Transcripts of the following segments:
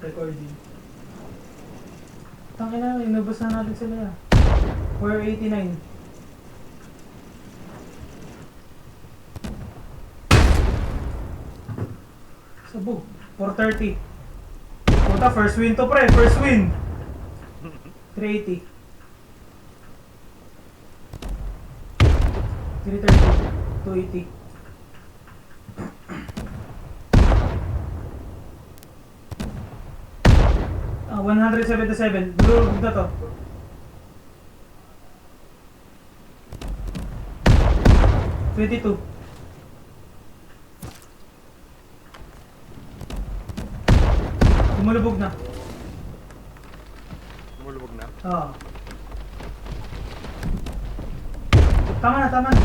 recording. Tangina, inubos na natin sila. 489. Sabog. 430. Puta, first win to pre, first win. 380. 330. 280. 177. Blue na to. 22. Lumulubog na. Lumulubog na? Oo. Tama na, tama na.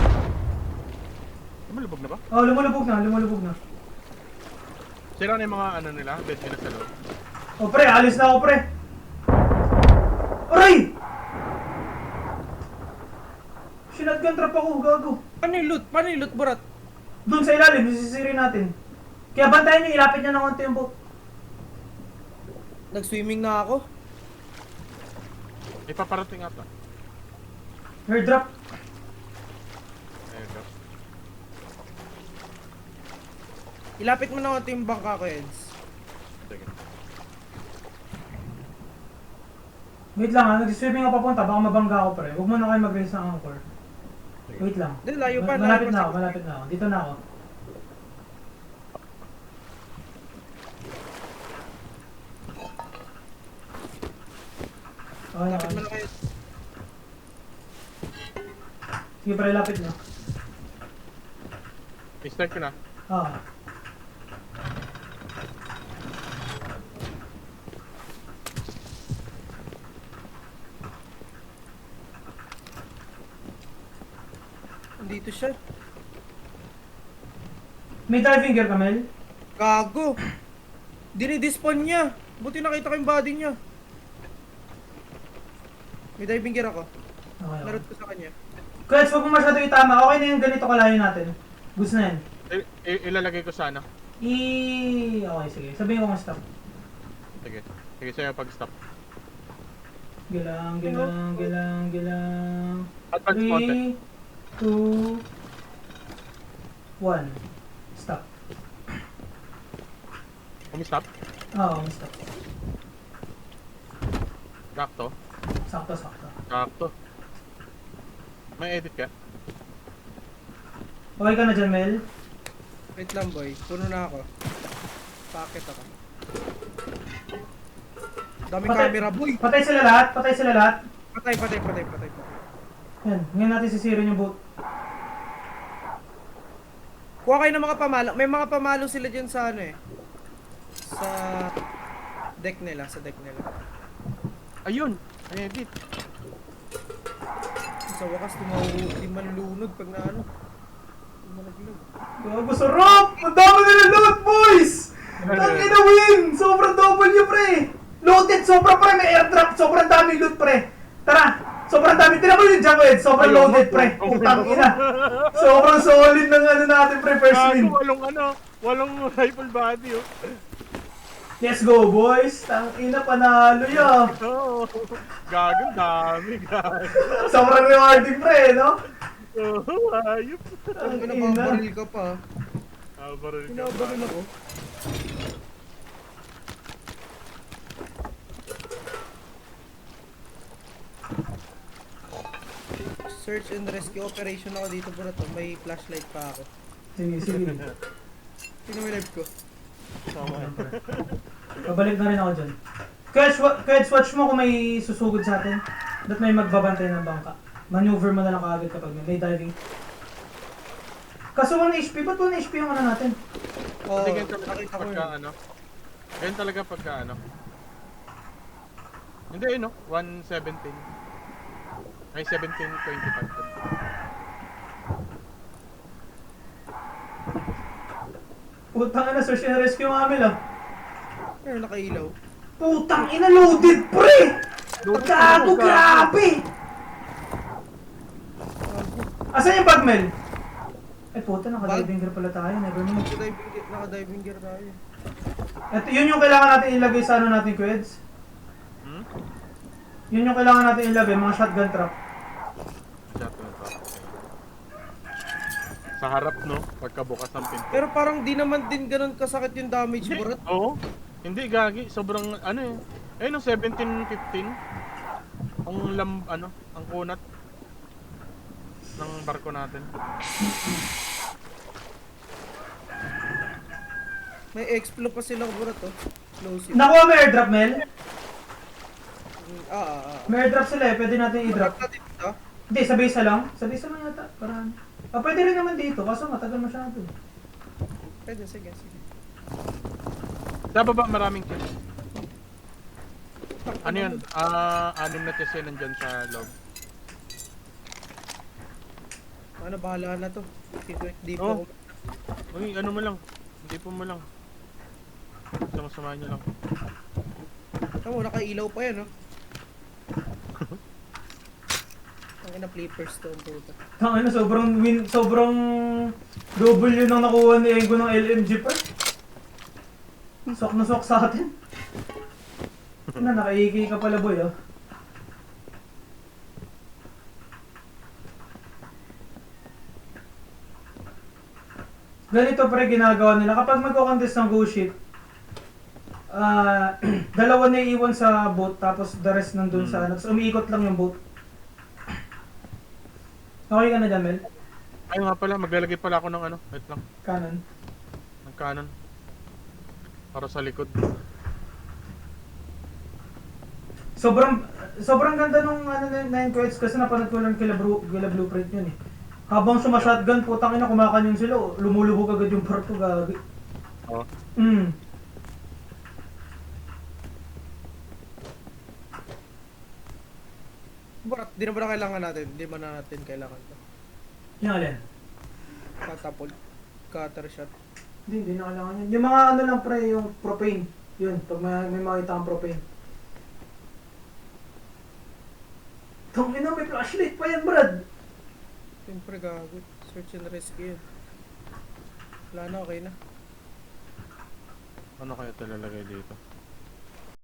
Lumulubog na ba? Oo, lumulubog na, lumulubog na. Sira na yung mga ano nila, bed nila sa loob. O pre, alis na ako pre. Aray! Sinadgun trap ako, gago. Paano yung loot? Paano yung loot, Borat? Doon sa ilalim, sisisirin natin. Kaya bantayan nyo, ilapit nyo ng konti yung boat. Nag-swimming na ako. May paparating ata. Airdrop. Ayun ka. Ilapit mo na konti yung bangka ko, Eds. Sige. Wait lang ha, nag-swimming ako papunta, baka mabangga ako pre. Huwag mo na kayo mag-raise ng anchor. Wait lang. Hindi, layo pa. Malapit na ako, malapit na ako. Dito na ako. Okay, Lapit mo okay. na kayo. Sige pre, lapit nyo. I-start ko na. Oo. Dito siya. May diving gear ka, Mel? Gago. Dinidispawn niya. Buti nakita ko yung body niya. May diving gear ako. Okay, okay. Narot ko sa kanya. Kuya, huwag mo masyado itama. Okay na yung ganito kalayo natin. Gusto na yan. Ilalagay ko sa ano. Okay, sige. Sabihin ko stop. Sige. Sige sa'yo pag-stop. Gilang, gilang, gilang, gilang. Advance content. 3, 2, 1. Stop. Umi-stop. Oo, stop. Sakto. Sakto, sakto. Sakto. May edit ka? Okay ka na dyan, Mel? Wait lang, boy. Puno na ako. Packet ako. Daming camera, boy. Patay sila lahat? Patay sila lahat? Patay. Yan, ngayon natin sisirin yung boat. Kuha kayo ng mga pamalo. May mga pamalo sila dyan sa ano eh. Sa deck nila, Ayun! May edit. Sa wakas, di manlunod pag na ano. Di managlag. Gago, sarap! Ang dami nila loot, boys! Tangin na win! Sobrang double pre! Loaded, sobrang pre! May airdrop! Sobrang dami loot, pre! Tara! Sobrang dami! Tira mo yung jump, Ed! Sobrang loaded, pre! Putang ina! Sobrang solid ng ano natin, pre! First win! Walang rifle body oh. Let's go, boys! Tangina, panalo ya! Oo. Gago, dami, gago. Sobrang rewarding, pre, no? Oo, ayop. Ang Tangina. nababaril ka pa. Baril ka. Pinabaril ako. Search and rescue operation ako dito bro to. May flashlight pa ako. Sige, sige. Sino may live ko? Pabalik na rin ako dyan. Keds, watch mo kung may susugod sa atin. Ba't may magbabantay ng bangka? Maneuver mo na lang kaagad kapag may diving. Kaso 1 HP, ba't 1 HP yung ano natin? Oo, Kasi ganyan talaga nakita ko pagka yun. ano. Ganyan talaga pagka ano. Hindi yun no, 117. Ay 1725. Putang ina, search and rescue yung amil ah. Pero nakailaw. Putang ina, loaded pre! Gago, grabe! Asan yung bagmel? Ay puta, naka-diving gear pala tayo, never mind. Naka-diving gear tayo. Ito, yun yung kailangan natin ilagay sa ano natin, Kweds. Hmm? Yun yung kailangan natin ilagay, mga shotgun trap. Shotgun pa. Sa harap, no? Pagkabukas ng pinto. Pero parang di naman din ganun kasakit yung damage, Hindi. Burat. Oo. Hindi, gagi. Sobrang, ano eh. Ayun, no, 17-15. Ang kunat ng barko natin. May explo pa silang Burat, oh. Explosive. Nakuha mo airdrop, Mel? May May airdrop sila eh, pwede natin i-drop. natin ito. Hindi, sa base lang. Sa base lang yata. Parang... pwede rin naman dito, kaso matagal masyado. Pwede, sige, sige. Sa baba, maraming chest. Ano yun? 6 na chest yan nandyan sa loob. Ano, bahala na to. Di pa Oh. ako. Uy, ano mo lang. Hindi po mo lang. Sama-samahan nyo lang. Tama, nakailaw pa yan, oh. Ang ina flippers to ang puta. Tangina, sobrang double yun ang nakuha ni Engo ng LMG pa. Sok na sok sa atin. Nakaiki ka pala, boy, oh. Ganito pre ginagawa nila. Kapag magko-contest ng go ship, dalawa na iiwan sa boat, tapos the rest nandun sa ano. Tapos umiikot lang yung boat. Okay ka na dyan, Mel? Ay nga pala, maglalagay pala ako ng ano. Wait lang. Kanan. Ng cannon. Para sa likod. Sobrang ganda nung ano na yung quest kasi napanood ko lang kila Blueprint yun eh. Habang suma-shotgun, putang ina, kumakanyon sila, lumulubog agad yung barko, gagi. Oo. Burat, di na ba na kailangan natin? Di ba na natin kailangan to? Yung alin? Catapult. Cutter shot. Hindi na kailangan yun. Yung mga ano lang pre, yung propane. Yun, pag may makita kang propane. Tangina, may flashlight pa yan, Brad. Siyempre gago. Search and rescue yun. Wala na, okay na. Ano kaya ito lalagay dito?